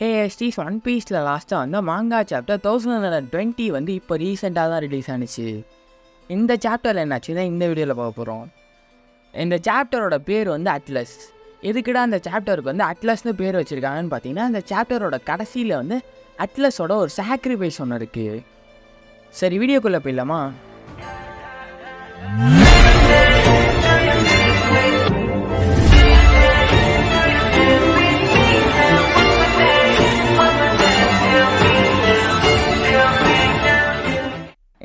ஹேஎஸ்டிஸ் one பீஸில் லாஸ்ட்டாக வந்து மாங்கா சாப்டர் 1020 வந்து இப்போ ரீசெண்டாக தான் ரிலீஸ் ஆனிச்சு. இந்த சாப்டரில் என்னாச்சு தான் இந்த வீடியோவில் பார்க்க போகிறோம். இந்த சாப்டரோட பேர் வந்து அட்லஸ். எதுக்குடா அந்த சாப்டருக்கு வந்து அட்லஸ்னு பேர் வச்சுருக்காங்கன்னு பார்த்தீங்கன்னா, அந்த சாப்டரோட கடைசியில் வந்து அட்லஸோட ஒரு சாக்ரிஃபைஸ் ஒன்று இருக்குது. சரி, வீடியோக்குள்ளே போயிடலாமா?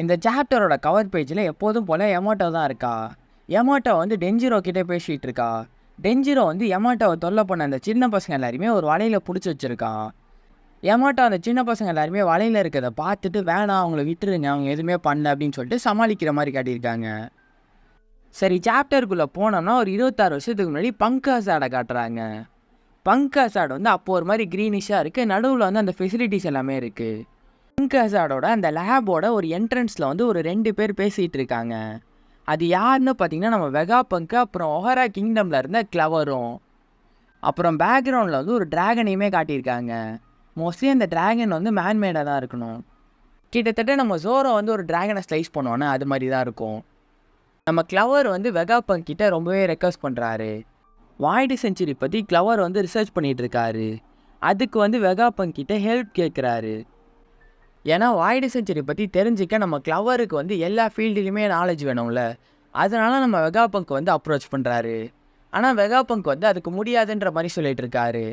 இந்த சாப்டரோட கவர் பேஜில் எப்போதும் போல் யமாட்டோ தான் இருக்கா. யமாட்டோ வந்து டெஞ்சிரோ கிட்டே பேசிகிட்டு இருக்கா. டெஞ்சிரோ வந்து யமாட்டோவை தொல்லை பண்ண அந்த சின்ன பசங்க எல்லாருமே ஒரு வலையில் பிடிச்சி வச்சுருக்கான். யமாட்டோ அந்த சின்ன பசங்க எல்லாருமே வலையில் இருக்கிறத பார்த்துட்டு வேணாம், அவங்கள விட்டுருங்க, அவங்க எதுவுமே பண்ணல அப்படின்னு சொல்லிட்டு சமாளிக்கிற மாதிரி காட்டியிருக்காங்க. சரி, சாப்டருக்குள்ளே போனோம்னா ஒரு 26 வருஷத்துக்கு முன்னாடி பங்க் ஹசார்டை காட்டுறாங்க. பங்க் ஹசார்டு வந்து அப்போ ஒரு மாதிரி க்ரீனிஷாக இருக்குது. நடுவில் வந்து அந்த ஃபெசிலிட்டிஸ் எல்லாமே இருக்குது. பங்க் ஹசார்டோட அந்த லேபோட ஒரு என்ட்ரன்ஸில் வந்து ஒரு 2 பேர் பேசிகிட்டு இருக்காங்க. அது யாருன்னு பார்த்தீங்கன்னா, நம்ம வெகா பங்கு, அப்புறம் ஒஹரா கிங்டமில் இருந்த கிளவரும். அப்புறம் பேக்ரவுண்டில் வந்து ஒரு ட்ராகனையுமே காட்டியிருக்காங்க. மோஸ்ட்லி அந்த ட்ராகன் வந்து மேன்மேடாக தான் இருக்கணும். கிட்டத்தட்ட நம்ம ஜோரோ வந்து ஒரு ட்ராகனை ஸ்லைஸ் பண்ணுவோன்னா அது மாதிரி தான் இருக்கும். நம்ம கிளவர் வந்து வெகா பங்க் கிட்ட ரொம்பவே ரெக்வஸ்ட் பண்ணுறாரு. வாய்டு செஞ்சுரி பற்றி கிளவர் வந்து ரிசர்ச் பண்ணிகிட்டு இருக்காரு. அதுக்கு வந்து வெகா பங்க் கிட்ட ஹெல்ப் கேட்குறாரு. ஏன்னா வாய்டு செஞ்சுரி பற்றி தெரிஞ்சிக்க நம்ம கிளவருக்கு வந்து எல்லா ஃபீல்டுலையுமே நாலேஜ் வேணும்ல. அதனால் நம்ம வெகா பங்க் வந்து அப்ரோச் பண்ணுறாரு. ஆனால் வெகா பங்க் வந்து அதுக்கு முடியாதுன்ற மாதிரி சொல்லிட்டு இருக்காரு.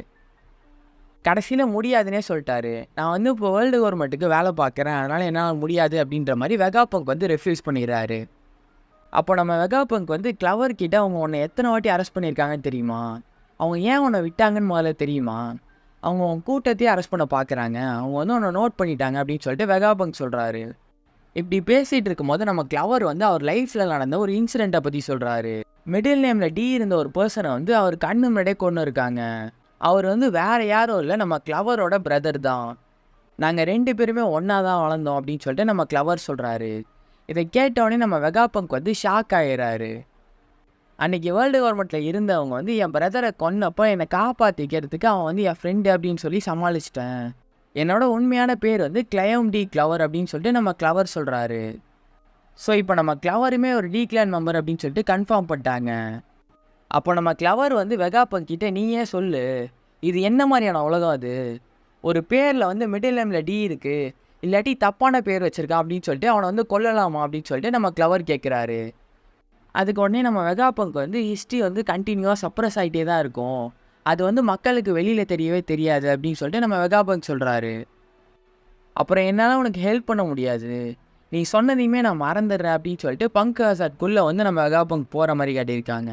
கடைசியில் முடியாதுன்னே சொல்லிட்டாரு. நான் வந்து இப்போ வேர்ல்டு கவர்மெண்ட்டுக்கு வேலை பார்க்குறேன், அதனால் என்னால் முடியாது அப்படின்ற மாதிரி வெகா பங்க் வந்து ரெஃப்யூஸ் பண்ணிடுறாரு. அப்போ நம்ம வெகா பங்க் வந்து கிளவர் கிட்ட அவங்க உன்னை எத்தனை வாட்டி அரெஸ்ட் பண்ணியிருக்காங்கன்னு தெரியுமா, அவங்க ஏன் உன்னை விட்டாங்கன்னு முதல்ல தெரியுமா, அவங்க உன் கூட்டத்தையே அரெஸ்ட் பண்ண பார்க்குறாங்க, அவங்க வந்து உன்னை நோட் பண்ணிட்டாங்க அப்படின்னு சொல்லிட்டு வெகா பங்க் சொல்கிறாரு. இப்படி பேசிகிட்டு இருக்கும்போது நம்ம கிளவர் வந்து அவர் லைஃப்பில் நடந்த ஒரு இன்சிடெண்ட்டை பற்றி சொல்கிறாரு. மிடில் நேமில் டி இருந்த ஒரு பர்சனை வந்து அவர் கண்ணு முன்னாடியே கொண்டு இருக்காங்க. அவர் வந்து வேறு யாரும் இல்லை, நம்ம கிளவரோட பிரதர் தான். நாங்கள் 2 பேருமே ஒன்றா தான் வளர்ந்தோம் அப்படின்னு சொல்லிட்டு நம்ம கிளவர் சொல்கிறாரு. இதை கேட்டோடனே நம்ம வெகா பங்க் வந்து ஷாக் ஆகிடுறாரு. அன்றைக்கி வேர்ல்டு கவர்மெண்ட்டில் இருந்தவங்க வந்து என் பிரதரை கொன்னப்போ என்னை காப்பாற்றிக்கிறதுக்கு அவன் வந்து என் ஃப்ரெண்டு அப்படின்னு சொல்லி சமாளிச்சிட்டேன். என்னோட உண்மையான பேர் வந்து கிளையம் டி கிளவர் அப்படின்னு சொல்லிட்டு நம்ம கிளவர் சொல்கிறாரு. ஸோ இப்போ நம்ம கிளவருமே ஒரு டி கிளான் மெம்பர் அப்படின்னு சொல்லிட்டு கன்ஃபார்ம் பண்ணிட்டாங்க. அப்போ நம்ம கிளவர் வந்து வெகா பங்க் கிட்ட நீயே சொல்லு, இது என்ன மாதிரியான உலகம் அது, ஒரு பேரில் வந்து மிடில் நேமில் டி இருக்குது, இல்லாட்டி தப்பான பேர் வச்சுருக்கான் அப்படின்னு சொல்லிட்டு அவனை வந்து கொல்லலாமா அப்படின்னு சொல்லிட்டு நம்ம கிளவர் கேட்குறாரு. அதுக்கு உடனே நம்ம வெகா பங்க் வந்து ஹிஸ்ட்ரி வந்து கண்டினியூவாக சப்ரஸ் ஆகிட்டே தான் இருக்கும், அது வந்து மக்களுக்கு வெளியில் தெரியவே தெரியாது அப்படின்னு சொல்லிட்டு நம்ம வெகா பங்க் சொல்கிறாரு. அப்புறம் என்னால் உனக்கு ஹெல்ப் பண்ண முடியாது, நீ சொன்னதையுமே நான் மறந்துடுறேன் அப்படின்னு சொல்லிட்டு பங்க் ஹசார்ட்குள்ளே வந்து நம்ம வெகா பங்க் போகிற மாதிரி காட்டியிருக்காங்க.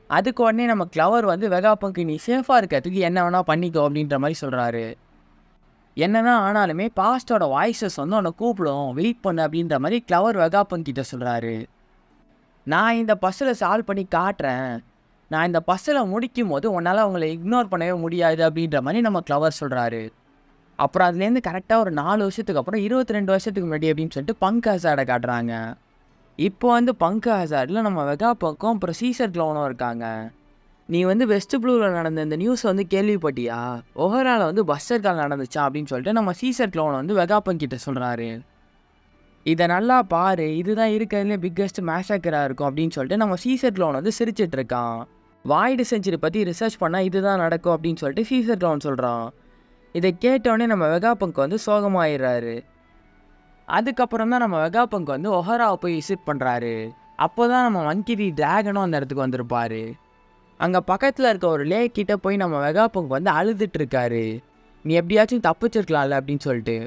அதுக்கு உடனே நம்ம கிளவர் வந்து வெகா பங்க் நீ சேஃபாக இருக்கிறதுக்கு என்ன வேணால் பண்ணிக்கோ அப்படின்ற மாதிரி சொல்கிறாரு. என்னன்னா ஆனாலுமே பாஸ்டோட வாய்ஸஸ் வந்து உன்னை கூப்பிடும், வெயிட் பண்ணு அப்படின்ற மாதிரி கிளவர் வெகா பங்க் கிட்ட சொல்கிறாரு. நான் இந்த பஸ்ஸில் சால்வ் பண்ணி காட்டுறேன், நான் இந்த பஸ்ஸில் முடிக்கும் போது உன்னால் அவங்கள இக்னோர் பண்ணவே முடியாது அப்படின்ற மாதிரி நம்ம கிளவர் சொல்கிறாரு. அப்புறம் அதுலேருந்து கரெக்டாக ஒரு 4 வருஷத்துக்கு அப்புறம் 22 வருஷத்துக்கு முன்னாடி அப்படின்னு சொல்லிட்டு பங்க் ஹசார்டை காட்டுறாங்க. இப்போ வந்து பங்க் ஹசார்டில் நம்ம வெகா பங்க்கும் அப்புறம் சீசர் க்ளோனும் இருக்காங்க. நீ வந்து வெஸ்ட் ப்ளூவில் நடந்த இந்த நியூஸ் வந்து கேள்விப்பட்டியா, ஒஹராவில் வந்து பஸ்டர் கால் நடந்துச்சா அப்படின்னு சொல்லிட்டு நம்ம சீசர் க்ளோனை வந்து வெகா பங்க் கிட்ட சொல்கிறாரு. இதை நல்லா பாரு, இதுதான் இருக்கிறதுலே பிக்கஸ்ட் மேசக்கராக இருக்கும் அப்படின்னு சொல்லிட்டு நம்ம சீசர் க்ளோன் வந்து சிரிச்சிட்டு இருக்கான். வாய்டு செஞ்சுரி பற்றி ரிசர்ச் பண்ணால் இதுதான் நடக்கும் அப்படின்னு சொல்லிட்டு சீசர் க்ளோன் சொல்கிறான். இதை கேட்டோடனே நம்ம வெகா பங்க் வந்து சோகமாயிடுறாரு. அதுக்கப்புறம் தான் நம்ம வெகா பங்க் வந்து ஒஹராவை போய் விசிட் பண்ணுறாரு. அப்போ தான் நம்ம மங்கி டிராகனும் அந்த இடத்துக்கு வந்திருப்பார். அங்கே பக்கத்தில் இருக்க ஒரு லேக் கிட்டே போய் நம்ம வெகா பங்க் வந்து அழுதுட்டு இருக்காரு, நீ எப்படியாச்சும் தப்பிச்சிருக்கலாம்ல அப்படின்னு சொல்லிட்டு.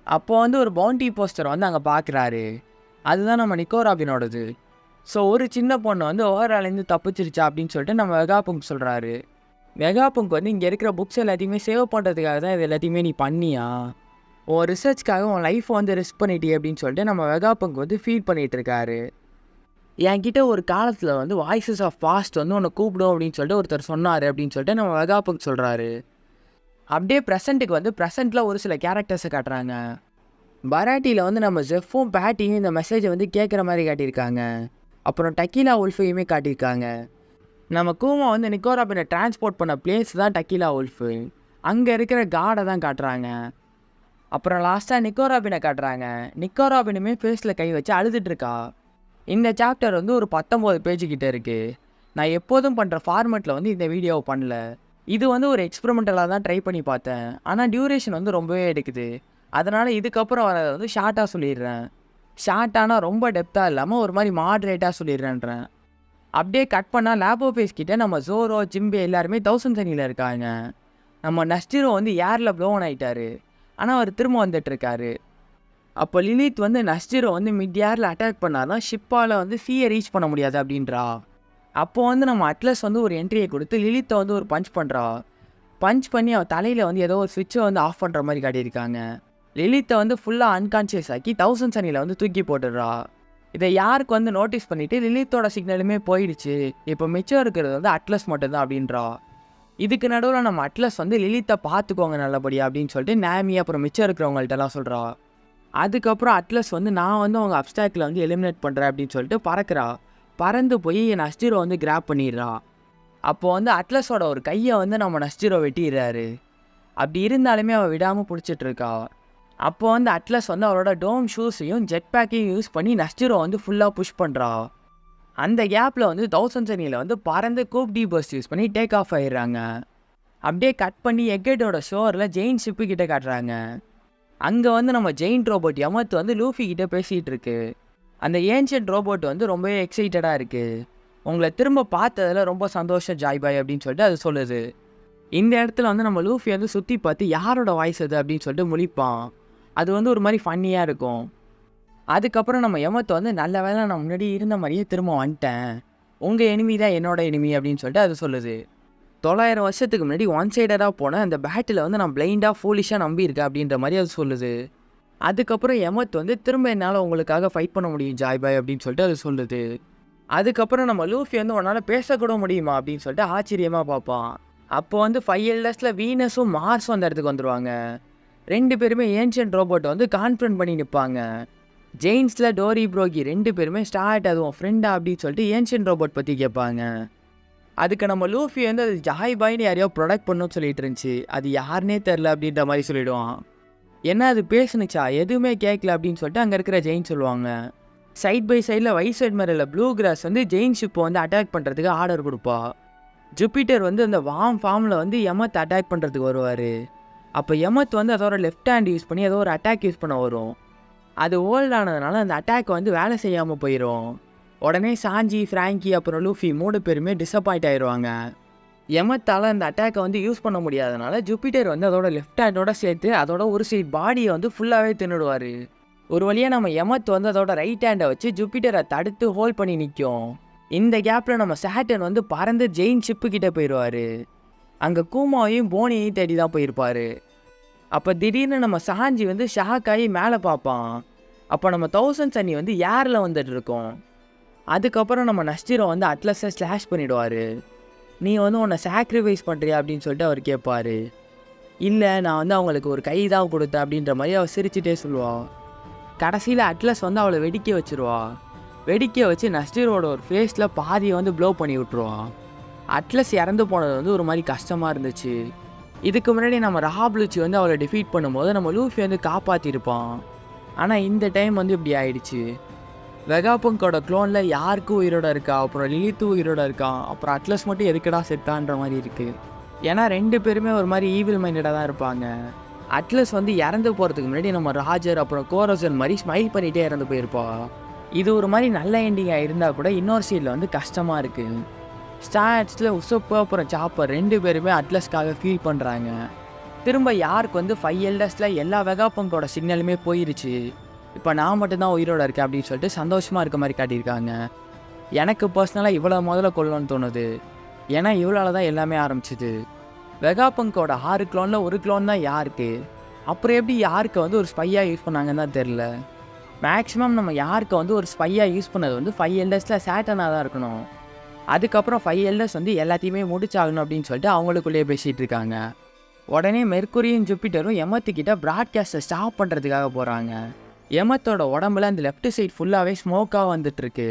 அப்போ வந்து ஒரு பவுண்டி போஸ்டர் வந்து அங்கே பார்க்குறாரு. அதுதான் நம்ம நிக்கோ ராபினோடது. ஸோ ஒரு சின்ன பொண்ணு வந்து ஓவராலேருந்து தப்பிச்சிருச்சா அப்படின்னு சொல்லிட்டு நம்ம வெகா பங்க் சொல்கிறாரு. வெகா பங்க் வந்து இங்கே இருக்கிற புக்ஸ் எல்லாத்தையுமே சேவ் பண்ணுறதுக்காக தான் இது எல்லாத்தையுமே நீ பண்ணியா, உன் ரிசர்ச்க்காக உன் லைஃப்பை வந்து ரிஸ்க் பண்ணிட்டியே அப்படின்னு சொல்லிட்டு நம்ம வெகா பங்க் வந்து ஃபீல் பண்ணிகிட்ருக்காரு. என்கிட்ட ஒரு காலத்தில் வந்து வாய்ஸஸ் ஆஃப் பாஸ்ட் வந்து உன்னை கூப்பிடும் அப்படின்னு சொல்லிட்டு ஒருத்தர் சொன்னார் அப்படின்னு சொல்லிட்டு நம்ம வெகா பங்க் சொல்கிறாரு. அப்படியே ப்ரெசண்ட்டுக்கு வந்து ப்ரெசண்ட்டில் ஒரு சில கேரக்டர்ஸை காட்டுறாங்க. பராட்டியில் வந்து நம்ம ஜெஃப்பும் பேட்டியும் இந்த மெசேஜை வந்து கேட்குற மாதிரி காட்டியிருக்காங்க. அப்புறம் டக்கீலா உல்ஃபையுமே காட்டியிருக்காங்க. நம்ம கூமா வந்து நிக்கோ ராபினை டிரான்ஸ்போர்ட் பண்ண பிளேஸ் தான் டக்கீலா உல்ஃபு. அங்கே இருக்கிற காடை தான் காட்டுறாங்க. அப்புறம் லாஸ்ட்டாக நிக்கோராபினை காட்டுறாங்க. நிக்கோராபினுமே ஃபேஸில் கை வச்சு அழுதுட்டு இருக்கா. இந்த சாப்டர் வந்து ஒரு 19 பேஜுக்கிட்ட இருக்குது. நான் எப்போதும் பண்ணுற ஃபார்மேட்டில் வந்து இந்த வீடியோவை பண்ணல. இது வந்து ஒரு எக்ஸ்பெரிமெண்டலாக தான் ட்ரை பண்ணி பார்த்தேன். ஆனால் டியூரேஷன் வந்து ரொம்பவே எடுக்குது. அதனால் இதுக்கப்புறம் வரதை வந்து ஷார்ட்டாக சொல்லிடுறேன். ஷார்ட்டானா ரொம்ப டெப்த்தாக இல்லாமல் ஒரு மாதிரி மாட்ரேட்டாக சொல்லிடுறேன்றேன். அப்படியே கட் பண்ணால் லேபோ ஃபேஸ் கிட்டே நம்ம ஜோரோ ஜிம்பே எல்லாருமே 1000 சனியில் இருக்காங்க. நம்ம நஸ்டிரோ வந்து ஏரில் ப்ளோன் ஆகிட்டாரு. ஆனால் அவர் திரும்ப வந்துட்டுருக்காரு. அப்போ லிலித் வந்து நஸ்டிரோ வந்து மிட் ஏரில் அட்டாக் பண்ணாதான் ஷிப்பால் வந்து சீயை ரீச் பண்ண முடியாது அப்படின்றா. அப்போ வந்து நம்ம அட்லஸ் வந்து ஒரு என்ட்ரியை கொடுத்து லிலித்தை வந்து ஒரு பஞ்ச் பண்ணுறா. பஞ்ச் பண்ணி அவள் தலையில் வந்து ஏதோ ஒரு ஸ்விட்சை வந்து ஆஃப் பண்ணுற மாதிரி காட்டியிருக்காங்க. லிலித்தை வந்து ஃபுல்லாக அன்கான்ஷியஸ் ஆக்கி 1000 சனியில் வந்து தூக்கி போட்டுடுறா. இதை யாருக்கு வந்து நோட்டீஸ் பண்ணிவிட்டு லிலித்தோட சிக்னலுமே போயிடுச்சு. இப்போ மிச்சம் இருக்கிறது வந்து அட்லஸ் மட்டும்தான் அப்படின்றா. இதுக்கு நடுவில் நம்ம அட்லஸ் வந்து லிலித்தை பார்த்துக்கோங்க நல்லபடியா அப்படின்னு சொல்லிட்டு நாமி அப்புறம் மிச்சம் இருக்கிறவங்கள்ட்டலாம் சொல்கிறா. அதுக்கப்புறம் அட்லஸ் வந்து நான் வந்து அவங்க அப்டாக்கில் வந்து எலிமினேட் பண்ணுறேன் அப்படின்னு சொல்லிட்டு பறக்கிறா. பறந்து போய் நஸ்டிரோ வந்து கிராப் பண்ணிடுறா. அப்போது வந்து அட்லஸோட ஒரு கையை வந்து நம்ம நஸ்டிரோ வெட்டிடுறாரு. அப்படி இருந்தாலுமே அவள் விடாமல் பிடிச்சிட்ருக்கா. அப்போ வந்து அட்லஸ் வந்து அவரோட டோம் ஷூஸையும் ஜெட் பேக்கையும் யூஸ் பண்ணி நஸ்டிரோ வந்து ஃபுல்லாக புஷ் பண்ணுறா. அந்த கேப்பில் வந்து 1000 சனியில் வந்து பறந்து கூப் டி பர்ஸ்ட் யூஸ் பண்ணி டேக் ஆஃப் ஆகிடுறாங்க. அப்படியே கட் பண்ணி எக்கெட்டோட ஷோரில் ஜெயின் ஷிப்பு கிட்டே காட்டுறாங்க. அங்கே வந்து நம்ம ஜெயின் ரோபோட் யமத் வந்து லூஃபி கிட்டே பேசிகிட்டு இருக்கு. அந்த ஏன்ஷியன்ட் ரோபோட் வந்து ரொம்பவே எக்ஸைட்டடாக இருக்குது. உங்களை திரும்ப பார்த்ததில் ரொம்ப சந்தோஷம் ஜாய் பாய் அப்படின்னு சொல்லிட்டு அது சொல்லுது. இந்த இடத்துல வந்து நம்ம லூஃபி வந்து சுற்றி பார்த்து யாரோட வாய்ஸ் அது அப்படின்னு சொல்லிட்டு முழிப்பான். அது வந்து ஒரு மாதிரி ஃபன்னியாக இருக்கும். அதுக்கப்புறம் நம்ம யமத்தை வந்து நல்ல வேலை நான் முன்னாடி இருந்த மாதிரியே திரும்ப வந்துட்டேன், உங்கள் எனிமி தான் என்னோட எனிமி அப்படின்னு சொல்லிட்டு அது சொல்லுது. 900 வருஷத்துக்கு முன்னாடி ஒன் சைடடாக போன அந்த பேட்டில் வந்து நான் பிளைண்டாக ஃபூலிஷாக நம்பியிருக்கேன் அப்படின்ற மாதிரி அது சொல்லுது. அதுக்கப்புறம் யமத் வந்து திரும்ப என்னால் உங்களுக்காக ஃபைட் பண்ண முடியும் ஜாய் பாய் அப்படின்னு சொல்லிட்டு அது சொல்லுது. அதுக்கப்புறம் நம்ம லூஃபி வந்து உன்னால் பேசக்கூட முடியுமா அப்படின்னு சொல்லிட்டு ஆச்சரியமாக பார்ப்பான். அப்போ வந்து 5 எல்டர்ஸில் வீனஸும் மார்ஸும் அந்த இடத்துக்கு வந்துடுவாங்க. 2 பேருமே ஏன்ஷியன்ட் ரோபோட்டை வந்து கான்ஃபரன்ட் பண்ணி நிற்பாங்க. ஜெயின்ஸில் டோரி ப்ரோகி 2 பேருமே ஸ்டார்ட் அதுவும் ஃப்ரெண்டா அப்படின்னு சொல்லிட்டு ஏன்ஷியன்ட் ரோபோட் பற்றி கேட்பாங்க. அதுக்கு நம்ம லூஃபி வந்து அது ஜாய் பாய்னு யாரையோ ப்ரொடக்ட் பண்ணணும்னு சொல்லிட்டு இருந்துச்சு, அது யாருனே தெரில அப்படின்ற மாதிரி சொல்லிவிடுவான். என்ன அது பேசுனுச்சா, எதுவுமே கேட்கல அப்படின்னு சொல்லிட்டு அங்கே இருக்கிற ஜெயின் சொல்லுவாங்க. சைட் பை சைடில் வைஸ் அட்மிரல் ப்ளூ கிராஸ் வந்து ஜெயின் ஷிப்பை வந்து அட்டாக் பண்ணுறதுக்கு ஆர்டர் கொடுப்பா. ஜூபிட்டர் வந்து அந்த வார்ம் ஃபார்மில் வந்து யமத் அட்டாக் பண்ணுறதுக்கு வருவார். அப்போ யமத் வந்து அதோட லெஃப்ட் ஹேண்ட் யூஸ் பண்ணி ஏதோ ஒரு அட்டாக் யூஸ் பண்ண வரும். அது ஓல்ட் ஆனதுனால அந்த அட்டாக் வந்து வேலை செய்யாமல் போயிடும். உடனே சாஞ்சி, ஃப்ராங்கி அப்புறம் லூஃபி 3 பேருமே டிசப்பாயிண்ட் ஆயிடுவாங்க. யமத்தால் அந்த அட்டாக்கை வந்து யூஸ் பண்ண முடியாதனால ஜூபிட்டர் வந்து அதோட லெஃப்ட் ஹேண்டோட சேர்த்து அதோட ஒரு சைட் பாடியை வந்து ஃபுல்லாகவே தின்னுடுவார். ஒரு வழியாக நம்ம யமத் வந்து அதோட ரைட் ஹேண்டை வச்சு ஜூபிட்டரை தடுத்து ஹோல்ட் பண்ணி நிற்கும். இந்த கேப்பில் நம்ம சாட்டன் வந்து பறந்து ஜெயின் ஷிப்பு கிட்டே போயிடுவார். அங்கே கூமாவையும் போனியையும் தேடி தான் போயிருப்பார். அப்போ திடீர்னு நம்ம சாஞ்சி வந்து ஷாக்காகி மேலே பார்ப்பான். அப்போ நம்ம 1000 சனி வந்து ஏரில் வந்துட்டு இருக்கோம். அதுக்கப்புறம் நம்ம நஸ்டிரோ வந்து அட்லஸை ஸ்லாஷ் பண்ணிவிடுவார். நீ வந்து உன்னை சாக்ரிஃபைஸ் பண்ணுறியா அப்படின்னு சொல்லிட்டு அவர் கேட்பார். இல்லை, நான் வந்து அவங்களுக்கு ஒரு கை தான் கொடுத்தேன் அப்படின்ற மாதிரி அவள் சிரிச்சுட்டே சொல்லுவாள். கடைசியில் அட்லஸ் வந்து அவளை வெடிக்க வச்சுருவா. வெடிக்க வச்சு நஸ்டிரோட ஒரு ஃபேஸில் பாதியை வந்து ப்ளோ பண்ணி விட்ருவான். அட்லஸ் இறந்து போனது வந்து ஒரு மாதிரி கஷ்டமாக இருந்துச்சு. இதுக்கு முன்னாடி நம்ம ராப்லுச்சி வந்து அவளை டிஃபீட் பண்ணும்போது நம்ம லூஃபி வந்து காப்பாற்றிருப்பான். ஆனால் இந்த டைம் வந்து இப்படி ஆயிடுச்சு. வெகாபங்கோட க்ளோனில் யாருக்கும் உயிரோட இருக்கா, அப்புறம் லிலித்து உயிரோட இருக்கான், அப்புறம் அட்லஸ் மட்டும் எதுக்கடா செத்தான்ற மாதிரி இருக்குது. ஏன்னா 2 பேருமே ஒரு மாதிரி ஈவில் மைண்டடாக தான் இருப்பாங்க. அட்லஸ் வந்து இறந்து போகிறதுக்கு முன்னாடி நம்ம ராஜர் அப்புறம் கோரோசன் மாதிரி ஸ்மைல் பண்ணிகிட்டே இறந்து போயிருப்பா. இது ஒரு மாதிரி நல்ல எண்டிங்காக இருந்தால் கூட இன்னொரு சைடில் வந்து கஷ்டமாக இருக்குது. ஸ்டார்ட்ஸில் உசப்பு அப்புறம் சாப்பர் 2 பேருமே அட்லஸ்க்காக ஃபீல் பண்ணுறாங்க. திரும்ப யாருக்கு வந்து 5 எல்டர்ஸில் எல்லா வெகாபங்கோட சிக்னலுமே போயிருச்சு, இப்போ நான் மட்டும்தான் உயிரோடு இருக்கேன் அப்படின்னு சொல்லிட்டு சந்தோஷமாக இருக்க மாதிரி காட்டியிருக்காங்க. எனக்கு பர்சனலாக இவ்வளோ முதல்ல கொள்ளணும்னு தோணுது. ஏன்னா இவ்வளோ தான் எல்லாமே ஆரம்பிச்சிது. வெகாபங்கோட 6 க்ளோனில் ஒரு க்ளோன் தான் யாருக்கு. அப்புறம் எப்படி யாருக்கு வந்து ஒரு ஸ்பையாக யூஸ் பண்ணாங்கன்னு தான் தெரில. மேக்ஸிமம் நம்ம யாருக்கு வந்து ஒரு ஸ்பையாக யூஸ் பண்ணது வந்து 5 எல்டர்ஸில் சேட்டனாக தான் இருக்கணும். அதுக்கப்புறம் 5 எல்டர்ஸ் வந்து எல்லாத்தையுமே முடிச்சாகணும் அப்படின்னு சொல்லிட்டு அவங்களுக்குள்ளேயே பேசிகிட்டு இருக்காங்க. உடனே மெர்க்குரியும் ஜூபிட்டரும் யமத்துக்கிட்ட ப்ராட்காஸ்ட்டை ஸ்டாப் பண்ணுறதுக்காக போகிறாங்க. யமத்தோட உடம்புல அந்த லெஃப்ட் சைட் ஃபுல்லாகவே ஸ்மோக்காக வந்துட்டுருக்கு.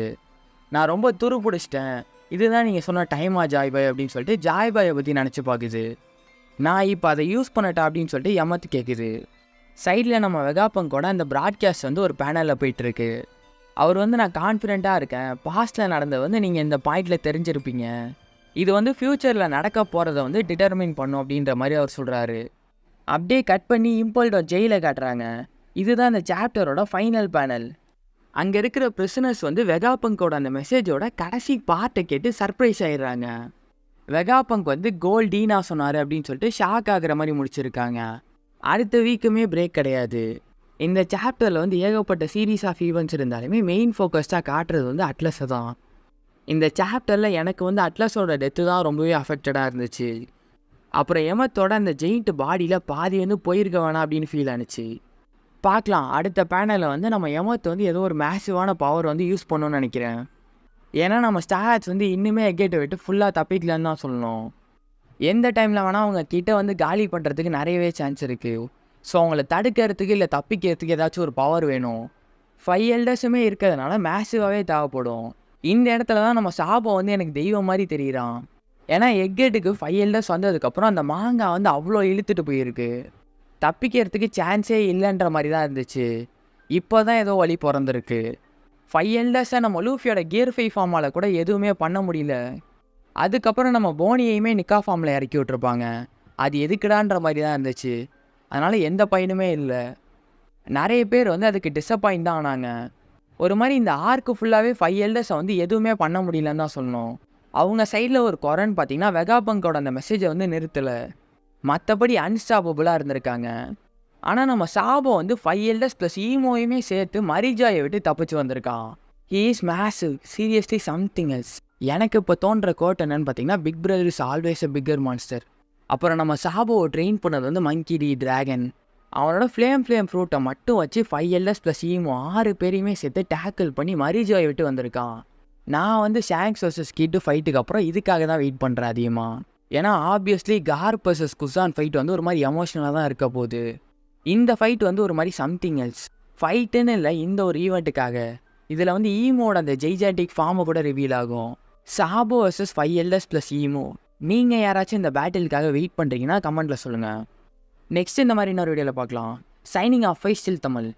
நான் ரொம்ப துரு பிடிச்சிட்டேன், இதுதான் நீங்கள் சொன்ன டைமா ஜாய் பாய் அப்படின்னு சொல்லிட்டு ஜாய் பாயை பற்றி நினச்சி பார்க்குது. நான் இப்போ அதை யூஸ் பண்ணட்டா அப்படின்னு சொல்லிட்டு எமத்து கேட்குது. சைடில் நம்ம வெகாபங்கோட அந்த ப்ராட்காஸ்ட் வந்து ஒரு பேனலில் போயிட்டுருக்கு. அவர் வந்து நான் கான்ஃபிடென்ட்டாக இருக்கேன், பாஸ்ட்டில் நடந்தது வந்து நீங்கள் இந்த பாயிண்டில் தெரிஞ்சிருப்பீங்க, இது வந்து ஃப்யூச்சரில் நடக்க போகிறத வந்து டிட்டர்மின் பண்ணும் அப்படின்ற மாதிரி அவர் சொல்கிறாரு. அப்படியே கட் பண்ணி இம்பல்டோ ஜெயிலை காட்டுறாங்க. இதுதான் அந்த சாப்டரோட ஃபைனல் பேனல். அங்கே இருக்கிற பிரிசனர்ஸ் வந்து வெகாபங்கோட அந்த மெசேஜோட கடைசி பார்ட்டை கேட்டு சர்ப்ரைஸ் ஆயிடுறாங்க. வெகாபங்க் வந்து கோல் டீனா சொன்னார் அப்படின்னு சொல்லிட்டு ஷாக் ஆகிற மாதிரி முடிச்சிருக்காங்க. அடுத்த வீக்குமே பிரேக் கிடையாது. இந்த சாப்டரில் வந்து ஏகப்பட்ட சீரீஸ் ஆஃப் ஈவெண்ட்ஸ் இருந்தாலுமே மெயின் ஃபோக்கஸ்டாக காட்டுறது வந்து அட்லஸை தான். இந்த சாப்டரில் எனக்கு வந்து அட்லஸோட டெத்து தான் ரொம்பவே அஃபெக்டடாக இருந்துச்சு. அப்புறம் எமத்தோட அந்த ஜெயிண்ட் பாடியில் பாதி வந்து போயிருக்க வேணாம் அப்படின்னு ஃபீல் ஆனிச்சு. பார்க்கலாம், அடுத்த பேனலில் வந்து நம்ம எமத் வந்து ஏதோ ஒரு மேசிவான பவர் வந்து யூஸ் பண்ணணும்னு நினைக்கிறேன். ஏன்னா நம்ம ஸ்டார்ஸ் வந்து இன்னுமே எக்கேட்டை விட்டு ஃபுல்லாக தப்பிக்கலன்னு தான் சொல்லணும். எந்த டைமில் வேணால் அவங்க கிட்ட வந்து காலி பண்ணுறதுக்கு நிறையவே சான்ஸ் இருக்குது. ஸோ அவங்கள தடுக்கிறதுக்கு இல்லை தப்பிக்கிறதுக்கு ஏதாச்சும் ஒரு பவர் வேணும். 5 எல்டர்ஸுமே இருக்கிறதுனால மேசிவாகவே தேவைப்படும். இந்த இடத்துல தான் நம்ம சாபம் வந்து எனக்கு தெய்வம் மாதிரி தெரியுறான். ஏன்னா எக்கேட்டுக்கு 5 எல்டர்ஸ் வந்ததுக்கப்புறம் அந்த மாங்காய் வந்து அவ்வளோ இழுத்துட்டு போயிருக்கு. தப்பிக்கிறதுக்கு சான்ஸே இல்லைன்ற மாதிரி தான் இருந்துச்சு. இப்போ தான் ஏதோ வழி பிறந்திருக்கு. 5 எல்டர்ஸை நம்ம லூஃபியோட கியர் 5 ஃபார்மால் கூட எதுவுமே பண்ண முடியல. அதுக்கப்புறம் நம்ம போனியையுமே நிக்கா ஃபார்மில் இறக்கி விட்ருப்பாங்க. அது எதுக்குடான்ற மாதிரி தான் இருந்துச்சு. அதனால் எந்த பயனுமே இல்லை. நிறைய பேர் வந்து அதுக்கு டிசப்பாயிண்ட் தான் ஆனாங்க. ஒரு மாதிரி இந்த ஆர்க்கு ஃபுல்லாகவே 5 எல்டர்ஸை வந்து எதுவுமே பண்ண முடியலன்னு தான் சொல்லணும். அவங்க சைடில் ஒரு குறைன்னு பார்த்தீங்கன்னா வெகாபங்கோட அந்த மெசேஜை வந்து நிறுத்தலை. மற்றபடி அன்ஸ்டாப்பபுளாக இருந்திருக்காங்க. ஆனால் நம்ம சாபம் வந்து 5 எல்டர்ஸ் ப்ளஸ் ஈமோயுமே சேர்த்து மரிஜாயை விட்டு தப்பிச்சு வந்திருக்கான். He is massive, seriously something else. எனக்கு இப்போ தோன்ற கோட் என்னன்னு பார்த்தீங்கன்னா, big brother is always a bigger monster. அப்புறம் நம்ம சாபோவை ட்ரெயின் பண்ணது வந்து மங்கி டி டிராகன். அவனோட ஃப்ளேம் ஃப்ரூட்டை மட்டும் வச்சு 5 எல்டர்ஸ் ப்ளஸ் ஈமோ 6 பேரையுமே சேர்த்து டேக்கிள் பண்ணி மரிஜாயை விட்டு வந்திருக்கான். நான் வந்து ஷாங்க்ஸ் வர்சஸ் கிட் ஃபைட்டுக்கு அப்புறம் இதுக்காக தான் வெயிட் பண்ணுறேன் அதிகமாக. ஏன்னா ஆப்வியஸ்லி கார்ப் வர்சஸ் குசான் ஃபைட் வந்து ஒரு மாதிரி எமோஷனலாக தான் இருக்க போகுது. இந்த ஃபைட் வந்து ஒரு மாதிரி சம்திங் எல்ஸ். ஃபைட்டுன்னு இல்லை, இந்த ஒரு ஈவெண்ட்டுக்காக. இதில் வந்து ஈமோட அந்த ஜெய்ஜாண்டிக் ஃபார்மை கூட ரிவீல் ஆகும். Sabo versus 5 elders plus Imu. நீங்கள் யாராச்சும் இந்த பேட்டிலுக்காக வெயிட் பண்ணுறீங்கன்னா கமெண்ட்டில் சொல்லுங்கள். நெக்ஸ்ட் இந்த மாதிரி இன்னொரு வீடியோவில் பார்க்கலாம். Signing off by still Tamil.